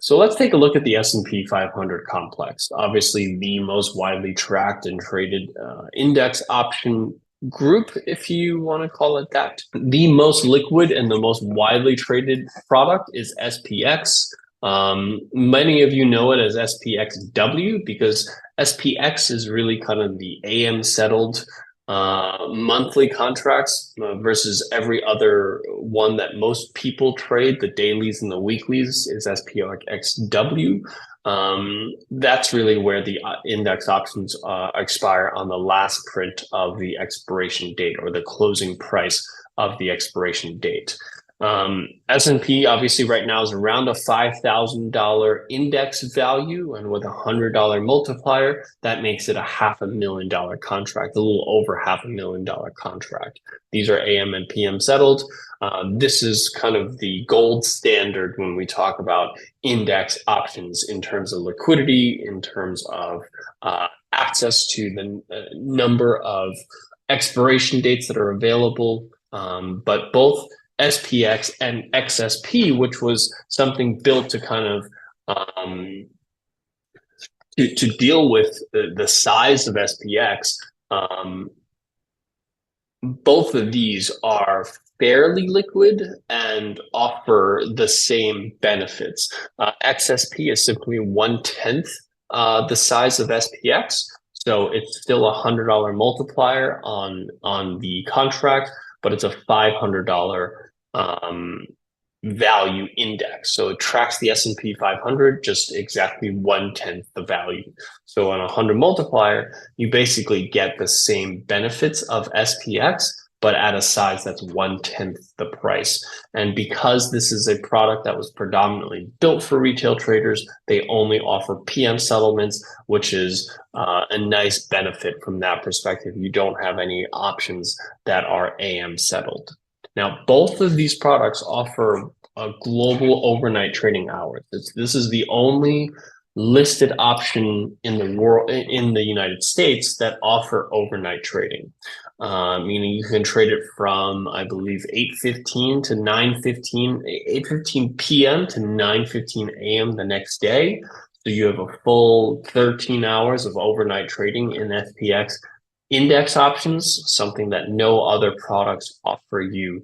So let's take a look at the S&P 500 complex. Obviously, the most widely tracked and traded index option group, if you want to call it that. The most liquid and the most widely traded product is SPX. Many of you know it as SPXW because SPX is really kind of the AM settled monthly contracts versus every other one that most people trade, the dailies and the weeklies, is SPXW. That's really where the index options expire on the last print of the expiration date or the closing price of the expiration date. S&P obviously right now is around a $5,000 index value, and with a $100 multiplier, that makes it a $500,000 contract, a little over $500,000 contract. These are AM and PM settled. This is kind of the gold standard when we talk about index options in terms of liquidity, in terms of access to the number of expiration dates that are available, but both SPX and XSP, which was something built to kind of to deal with the size of SPX. Both of these are fairly liquid and offer the same benefits. XSP is simply 1/10 the size of SPX, so it's still a $100 multiplier on the contract, but it's a $500 value index. So it tracks the S&P 500 just exactly 1/10 the value. So on a 100 multiplier, you basically get the same benefits of SPX, but at a size that's 1/10 the price. And because this is a product that was predominantly built for retail traders, they only offer PM settlements, which is a nice benefit from that perspective. You don't have any options that are AM settled. Now, both of these products offer a global overnight trading hours. This is the only listed option in the world, in the United States, that offer overnight trading. Meaning you can trade it from, I believe, 8:15 to 9:15, 8:15 p.m. to 9:15 a.m. the next day. So you have a full 13 hours of overnight trading in SPX index options, something that no other products offer you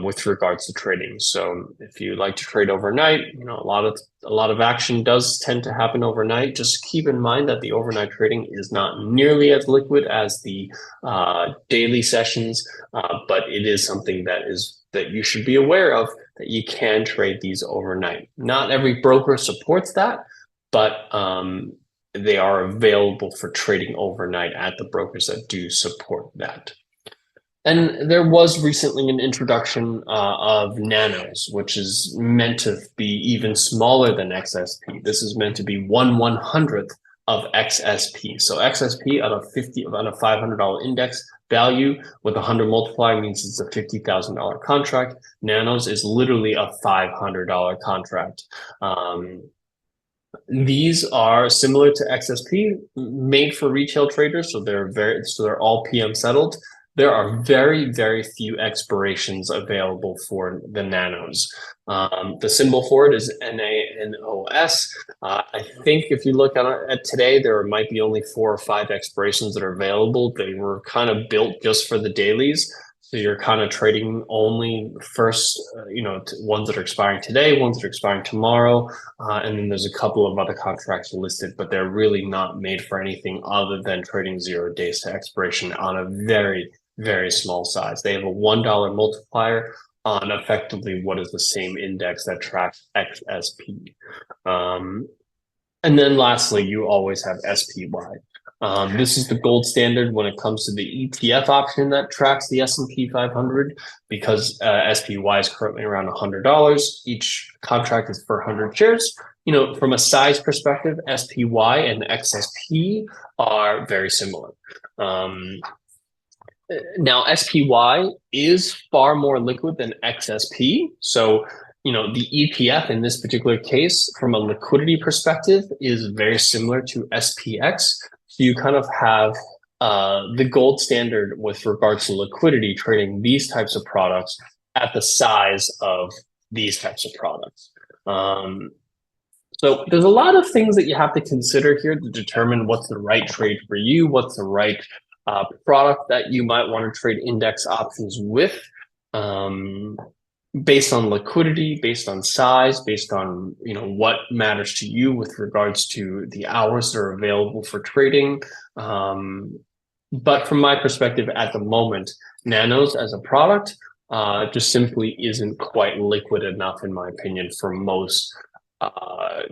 with regards to trading. So if you like to trade overnight, you know, a lot of action does tend to happen overnight. Just keep in mind that the overnight trading is not nearly as liquid as the daily sessions, but it is something that you should be aware of, that you can trade these overnight. Not every broker supports that, but they are available for trading overnight at the brokers that do support that. And there was recently an introduction of nanos, which is meant to be even smaller than XSP. This is meant to be 1/100th of XSP. So XSP on a $500 index value with a 100 multiplier means it's a $50,000 contract. Nanos is literally a $500 contract. These are similar to XSP, made for retail traders, so they're all PM settled. There are very, very few expirations available for the nanos. The symbol for it is NANOS. I think if you look at today, there might be only 4 or 5 expirations that are available. They were kind of built just for the dailies. So you're kind of trading only first, ones that are expiring today, ones that are expiring tomorrow, and then there's a couple of other contracts listed, but they're really not made for anything other than trading 0 days to expiration on a very, very small size. They have a $1 multiplier on effectively what is the same index that tracks XSP. And then lastly, you always have SPY. This is the gold standard when it comes to the ETF option that tracks the S&P 500, because SPY is currently around $100. Each contract is for 100 shares. You know, from a size perspective, SPY and XSP are very similar. Now, SPY is far more liquid than XSP. So, you know, the ETF in this particular case, from a liquidity perspective, is very similar to SPX. So you kind of have the gold standard with regards to liquidity, trading these types of products at the size of these types of products. So there's a lot of things that you have to consider here to determine what's the right trade for you, what's the right product that you might want to trade index options with, based on liquidity, based on size, based on what matters to you with regards to the hours that are available for trading. But from my perspective at the moment, nanos as a product just simply isn't quite liquid enough, in my opinion, for most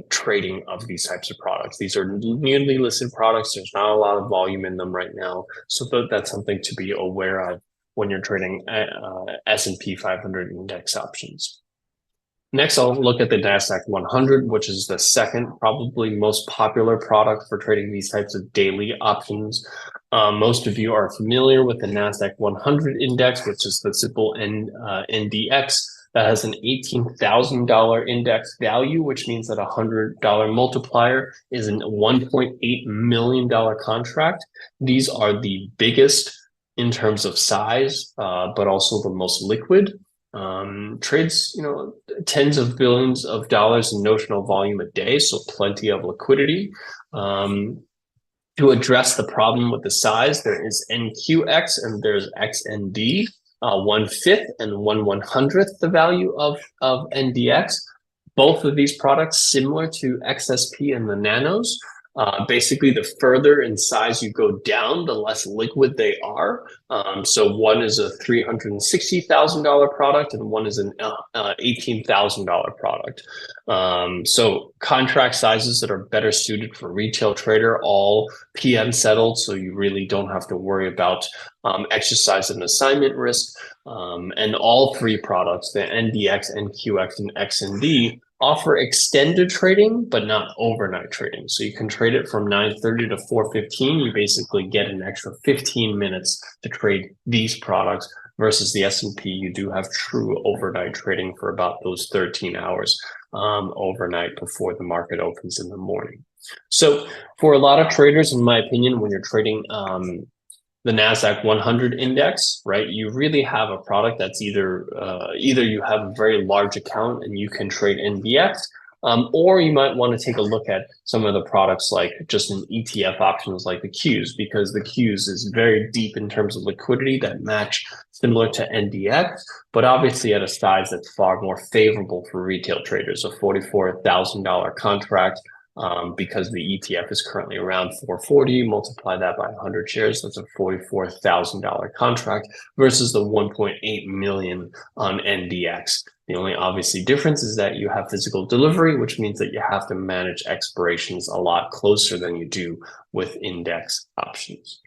trading of these types of products. These are newly listed products. There's not a lot of volume in them right now. So that's something to be aware of when you're trading S&P 500 index options. Next, I'll look at the NASDAQ 100, which is the second probably most popular product for trading these types of daily options. Most of you are familiar with the NASDAQ 100 index, which is the simple NDX that has an $18,000 index value, which means that a $100 multiplier is a $1.8 million contract. These are the biggest in terms of size, but also the most liquid. Trades, tens of billions of dollars in notional volume a day, so plenty of liquidity. To address the problem with the size, there is NQX and there's XND, 1/5 and 1/100th the value of NDX. Both of these products similar to XSP and the nanos. Basically, the further in size you go down, the less liquid they are. So one is a $360,000 product and one is an $18,000 product. So contract sizes that are better suited for retail trader, all PM settled, so you really don't have to worry about exercise and assignment risk. And all three products, the NDX, NQX, and XND, offer extended trading, but not overnight trading. So you can trade it from 9:30 to 4:15. You basically get an extra 15 minutes to trade these products versus the S&P. You do have true overnight trading for about those 13 hours overnight before the market opens in the morning. So for a lot of traders, in my opinion, when you're trading the NASDAQ 100 index, right? You really have a product that's either you have a very large account and you can trade NDX, or you might want to take a look at some of the products like just an ETF options like the Qs, because the Qs is very deep in terms of liquidity that match similar to NDX, but obviously at a size that's far more favorable for retail traders, a $44,000 contract. Because the ETF is currently around 440, multiply that by 100 shares, that's a $44,000 contract versus the 1.8 million on NDX. The only obviously difference is that you have physical delivery, which means that you have to manage expirations a lot closer than you do with index options.